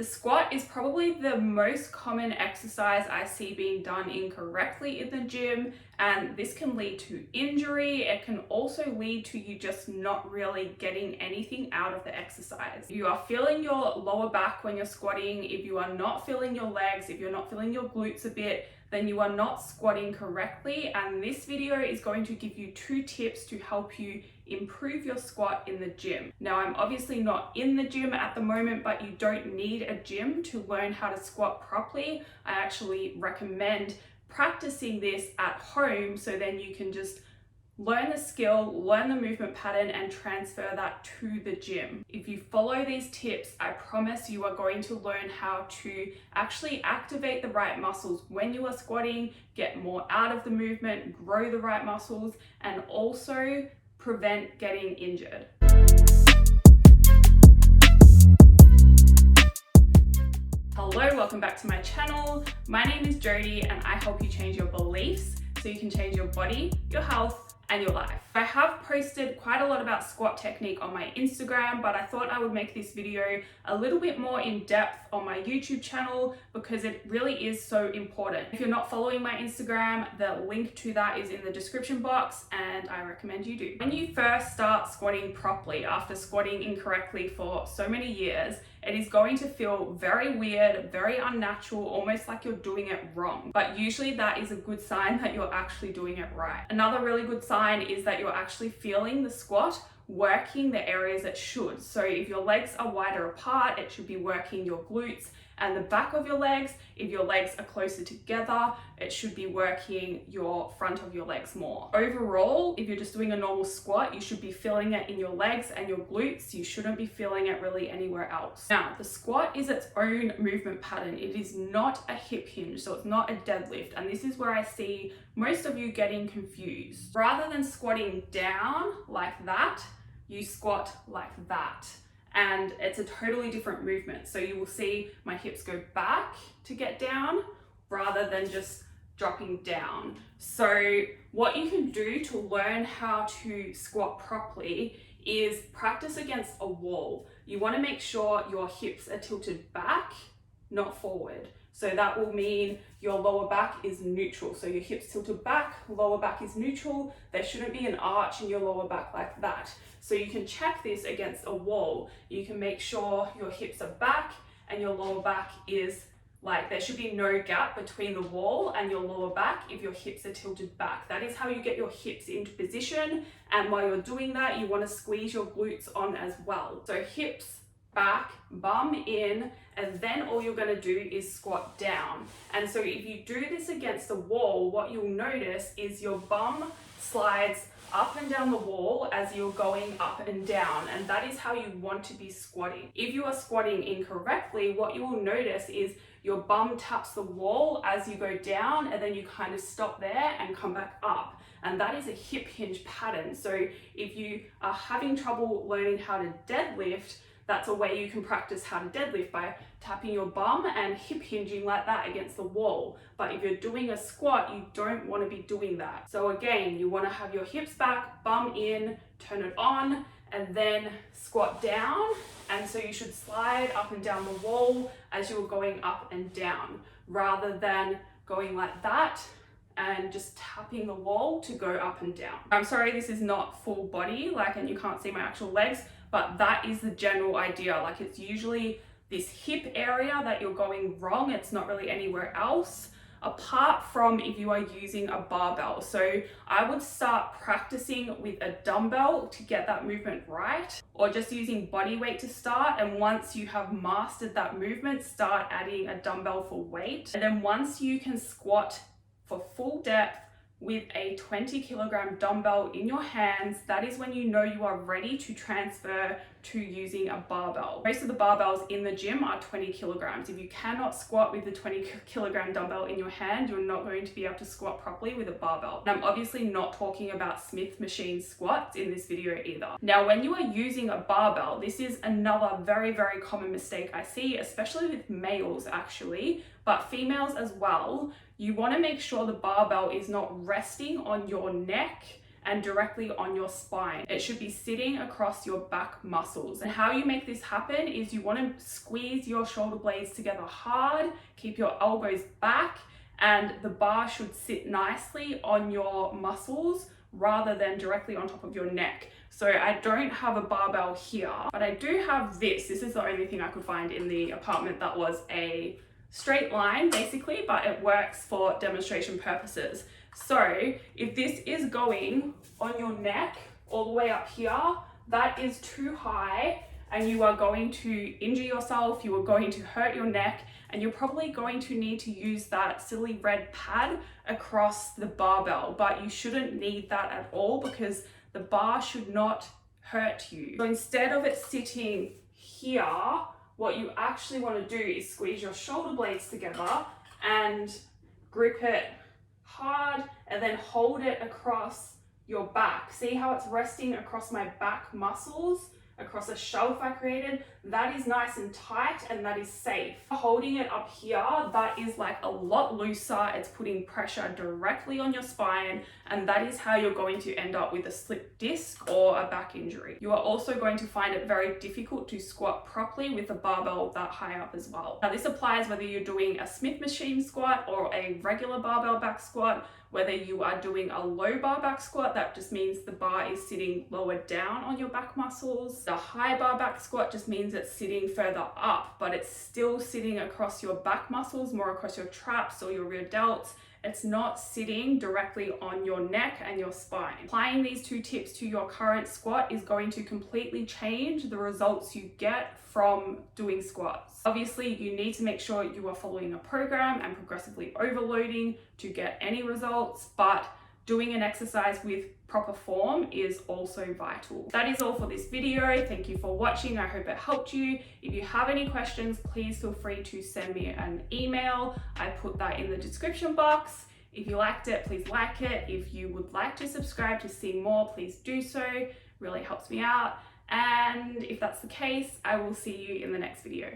The squat is probably the most common exercise I see being done incorrectly in the gym, and this can lead to injury. It can also lead to you just not really getting anything out of the exercise. If you are feeling your lower back when you're squatting, if you are not feeling your legs, if you're not feeling your glutes a bit, then you are not squatting correctly, and this video is going to give you 2 tips to help you improve your squat in the gym. Now, I'm obviously not in the gym at the moment, but you don't need a gym to learn how to squat properly. I actually recommend practicing this at home so then you can just learn the skill, learn the movement pattern, and transfer that to the gym. If you follow these tips, I promise you are going to learn how to actually activate the right muscles when you are squatting, get more out of the movement, grow the right muscles, and also prevent getting injured. Hello, welcome back to my channel. My name is Jodie and I help you change your beliefs so you can change your body, your health, and your life. I have posted quite a lot about squat technique on my Instagram, but I thought I would make this video a little bit more in depth on my YouTube channel because it really is so important. If you're not following my Instagram, the link to that is in the description box and I recommend you do. When you first start squatting properly after squatting incorrectly for so many years, it is going to feel very weird, very unnatural, almost like you're doing it wrong. But usually that is a good sign that you're actually doing it right. Another really good sign is that you're actually feeling the squat working the areas it should. So if your legs are wider apart, it should be working your glutes and the back of your legs. If your legs are closer together, it should be working your front of your legs more. Overall, if you're just doing a normal squat, you should be feeling it in your legs and your glutes. You shouldn't be feeling it really anywhere else. Now, the squat is its own movement pattern. It is not a hip hinge, so it's not a deadlift. And this is where I see most of you getting confused. Rather than squatting down like that, you squat like that. And it's a totally different movement. So you will see my hips go back to get down rather than just dropping down. So what you can do to learn how to squat properly is practice against a wall. You want to make sure your hips are tilted back, not forward. So that will mean your lower back is neutral. So your hips tilted back, lower back is neutral. There shouldn't be an arch in your lower back like that. So you can check this against a wall. You can make sure your hips are back and your lower back is like, there should be no gap between the wall and your lower back if your hips are tilted back. That is how you get your hips into position. And while you're doing that, you want to squeeze your glutes on as well. So hips back, bum in, and then all you're going to do is squat down. And so if you do this against the wall, what you'll notice is your bum slides up and down the wall as you're going up and down, and that is how you want to be squatting. If you are squatting incorrectly, what you will notice is your bum taps the wall as you go down, and then you kind of stop there and come back up. And that is a hip hinge pattern. So if you are having trouble learning how to deadlift, that's a way you can practice how to deadlift, by tapping your bum and hip hinging like that against the wall. But if you're doing a squat, you don't want to be doing that. So again, you want to have your hips back, bum in, turn it on, and then squat down. And so you should slide up and down the wall as you're going up and down, rather than going like that and just tapping the wall to go up and down. I'm sorry, this is not full body, and you can't see my actual legs, but that is the general idea. Like, it's usually this hip area that you're going wrong. It's not really anywhere else, apart from if you are using a barbell. So I would start practicing with a dumbbell to get that movement right, or just using body weight to start. And once you have mastered that movement, start adding a dumbbell for weight. And then once you can squat for full depth with a 20 kilogram dumbbell in your hands, that is when you know you are ready to transfer to using a barbell. Most of the barbells in the gym are 20 kilograms. If you cannot squat with the 20 kilogram dumbbell in your hand, you're not going to be able to squat properly with a barbell. And I'm obviously not talking about Smith machine squats in this video either. Now, when you are using a barbell, this is another very, very common mistake I see, especially with males actually, but females as well. You want to make sure the barbell is not resting on your neck and directly on your spine. It should be sitting across your back muscles. And how you make this happen is you want to squeeze your shoulder blades together hard, keep your elbows back, and the bar should sit nicely on your muscles rather than directly on top of your neck. So I don't have a barbell here, but I do have this. This is the only thing I could find in the apartment that was a straight line basically, but it works for demonstration purposes. So if this is going on your neck all the way up here, that is too high and you are going to injure yourself, you are going to hurt your neck, and you're probably going to need to use that silly red pad across the barbell, but you shouldn't need that at all because the bar should not hurt you. So instead of it sitting here, what you actually want to do is squeeze your shoulder blades together and grip it hard and then hold it across your back. See how it's resting across my back muscles, across a shelf I created? That is nice and tight and that is safe. Holding it up here, that is like a lot looser. It's putting pressure directly on your spine, and that is how you're going to end up with a slipped disc or a back injury. You are also going to find it very difficult to squat properly with a barbell that high up as well. Now this applies whether you're doing a Smith machine squat or a regular barbell back squat. Whether you are doing a low bar back squat, that just means the bar is sitting lower down on your back muscles. The high bar back squat just means it's sitting further up, but it's still sitting across your back muscles, more across your traps or your rear delts. It's not sitting directly on your neck and your spine. Applying these two tips to your current squat is going to completely change the results you get from doing squats. Obviously, you need to make sure you are following a program and progressively overloading to get any results, but doing an exercise with proper form is also vital. That is all for this video. Thank you for watching. I hope it helped you. If you have any questions, please feel free to send me an email. I put that in the description box. If you liked it, please like it. If you would like to subscribe to see more, please do so. It really helps me out. And if that's the case, I will see you in the next video.